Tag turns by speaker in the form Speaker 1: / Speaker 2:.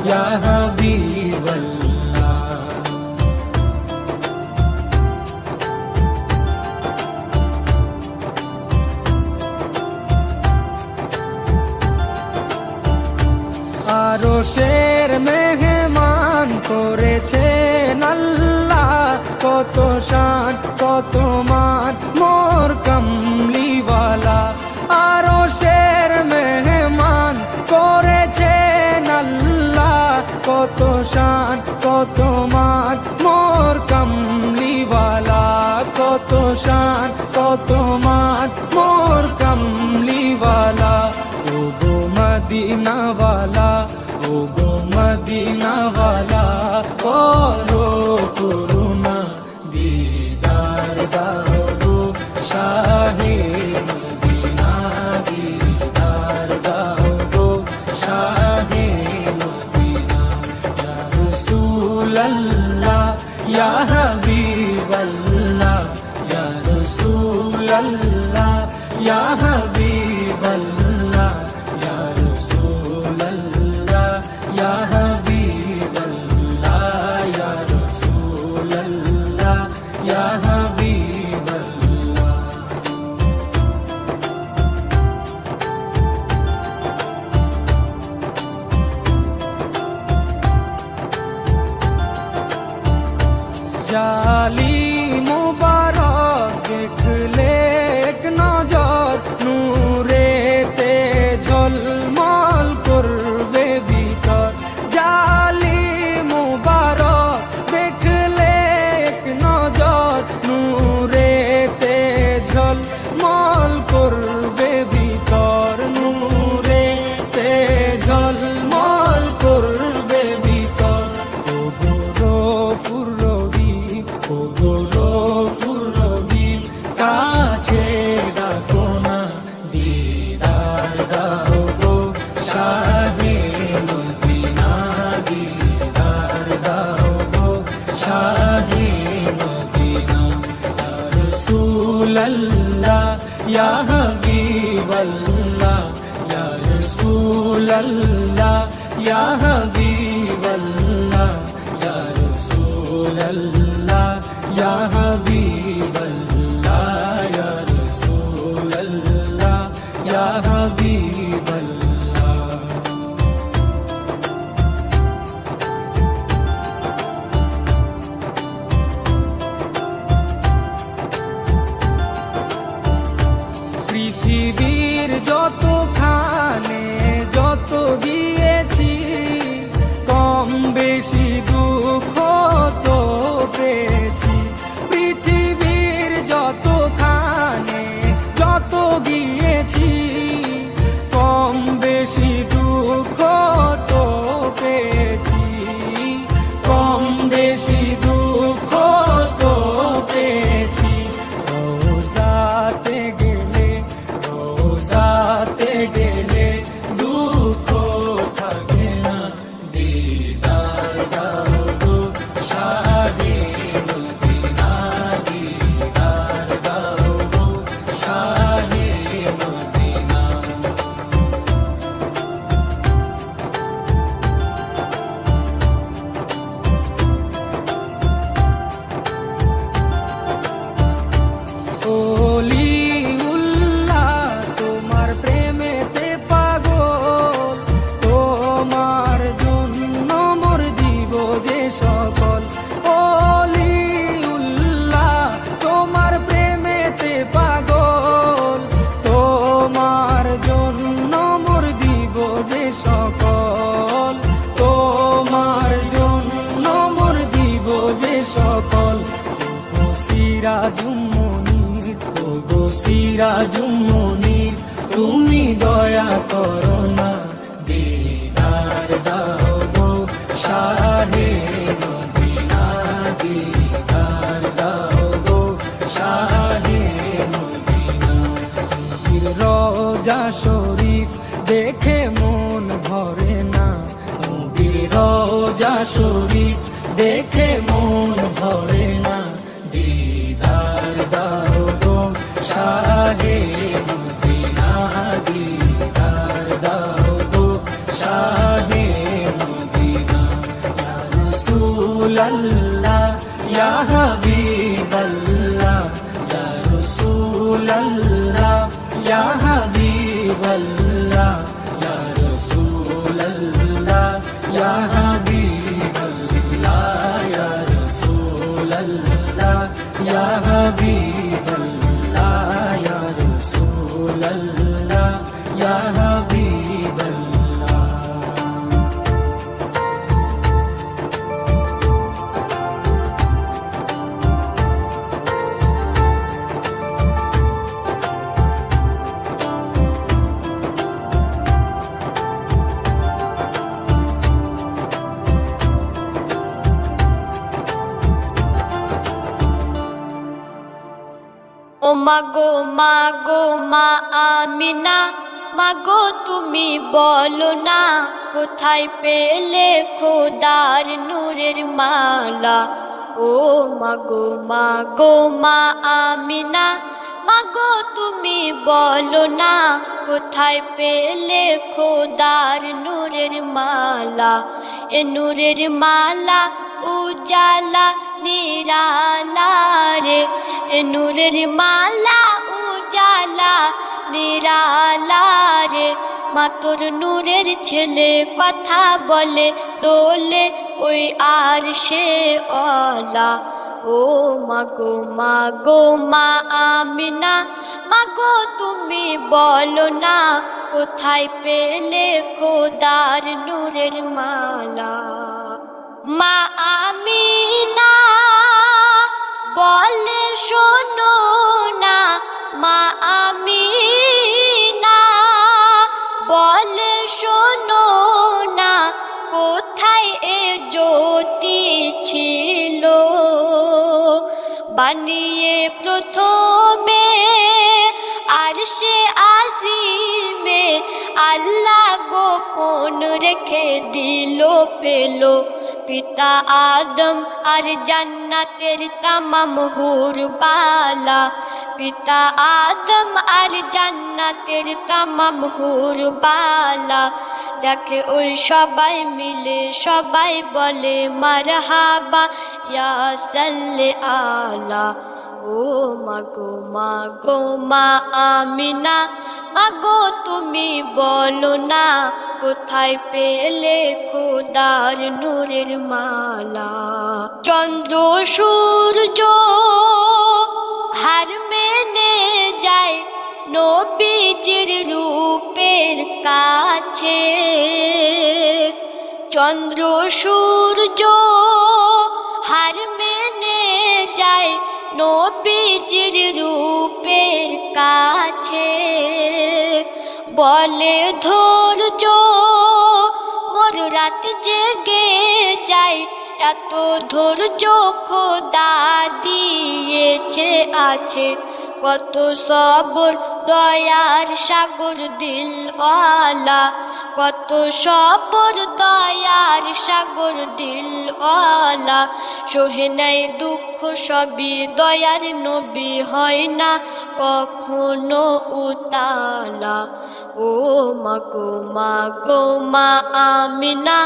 Speaker 1: या हबीब अल्लाह। আরশের মেহমান করেছেন আল্লাহ, কত শান কত মান মোর কামলিওয়ালা। আরশের মেহমান করেছেন আল্লাহ, কত শান কত মান মোর কামলিওয়ালা, কত শান কত মান মোর কামলিওয়ালা। ও গো মদিনাওয়ালা, ও গো মদিনাওয়ালা, করো করুণা দিদার দাও গো শাহে মদিনা, দিদার দাও গো শাহে মদিনা। ইয়া রাসূলুল্লাহ ইয়া হাবিবাল্লাহ, ইয়া রাসূলুল্লাহ ইয়া হাবিবাল্লাহ, ইয়া রাসূলুল্লাহ ইয়া হাবিবাল্লাহ, ইয়া রাসূলুল্লাহ ইয়া হাবিবাল্লাহ। জালি মুবারক দেখলে এক নজর, নূরেতে ঝলমল করবে ভিতর। জালি মুবারক দেখলে এক নজর, নূরেতে ঝলমল করবে ভিতর, নূরেতে ঝলমল করবে ভিতর। ও গৌরবপুর রহিম, ও গৌরবপুর রহিম, কাছে ডাকো না দিদার দাও গো শাহে মদিনা, দিদার দাও গো শাহে মদিনা। ইয়া রাসূলুল্লাহ ইয়া হাবিবাল্লাহ, ইয়া রাসূলুল্লাহ ইয়া হাবিবাল্লাহ, ইয়া রাসূলুল্লাহ ইয়া হাবিবাল্লাহ, ইয়া রাসূলুল্লাহ ইয়া হাবিবাল্লাহ। পৃথিবীর যতখানে যত দিয়েছি, কম বেশি দুঃখ তো পেয়েছি। পৃথিবীর যতখানে যত গিয়েছি, কম বেশি দুঃখ তো পেয়েছি, কম বেশি দুঃখ তো পেয়েছি। রোজাতে গেলে, রোজাতে গেলে দুঃখ থাকে না, দিদার দাও গো শাহে মদিনা, দিদার দাও গো শাহে মদিনা। ওলিউল্লাহ তোমার প্রেমেতে পাগল, তোমার জন্য মোর দিব যে সকল। ওলিউল্লাহ তোমার প্রেমেতে পাগল, তোমার জন্য মোর দিব যে সকল, তোমার জন্য মোর দিব যে সকল। ও সিরাজুম মুনীর, ও সিরাজুম মুনীর, তুমি দয়া করো না দিদার দাও গো শাহে মদিনা, দিদার দাও গো শাহে মদিনা। নবীর রওজা শরীফ দেখে মন ভরে না, নবীর রওজা শরীফ দেখে মন ভরে না, দিদার দাও গো শাহে মদিনা, দিদার দাও গো শাহে মদিনা। ইয়া হাবিবাল্লাহ ইয়া রাসূলাল্লাহ ইয়া হাবিবাল্লাহ ইয়া রাসূলাল্লাহ ইয়া হাবিবাল্লাহ ইয়া রাসূলাল্লাহ ইয়া হাবিবাল্লাহ।
Speaker 2: ও মাগো মাগো মা আমিনা, মাগো তুমি বলো না কোথায় পেলে খোদার নূরের মালা। ও মাগো মাগো মা আমিনা, মাগো তুমি বলো না কোথায় পেলে খোদার নূরের মালা। এ নূরের মালা উজালা নিরালা রে, এ নূরের মালা উজালা নিরালা রে। মা তোর নূরের ছেলে কথা বলে দোলে ওই আর সে অলা। ও মাগো মাগো মা আমিনা, মাগো তুমি বলো না কোথায় পেলে খোদার নূরের মালা। মা আমিনা বলে শোনো না, মা আমিনা বলে শোনো না কোথায় এ জ্যোতি ছিল। বানিয়ে প্রথমে আরশে আজিমে আল্লাহ গোপন রেখে দিল পেল। পিতা আদম আর জান্নাতের তামাম হুরবালা, পিতা আদম আর জান্নাতের তামাম হুরবালা। দেখে ওই সবাই মিলে সবাই বলে মারহাবা ইয়া সাল্লি আলা। ও মাগো মাগো মা আমিনা, মাগো তুমি বলো না কোথায় পেলে খোদার নূরের মালা। চন্দ্র সূর্য হার মেনে যায় নবীজির রূপের কাছে। চন্দ্র সূর্য হার মেনে যায় নবীজির রূপের কাছে। বলে ধৈর্য মোর রাত জেগে যায়, এত ধৈর্য খোদা দিয়েছে আছে। কত সবর দয়ার সাগর দিলওয়ালা, কত সবর দয়ার সাগর দিলওয়ালা। সহে নাই দুঃখ সবই দয়ার নবী হয় না কখনো উতালা। ও মাগো মাগো মা আমিনা।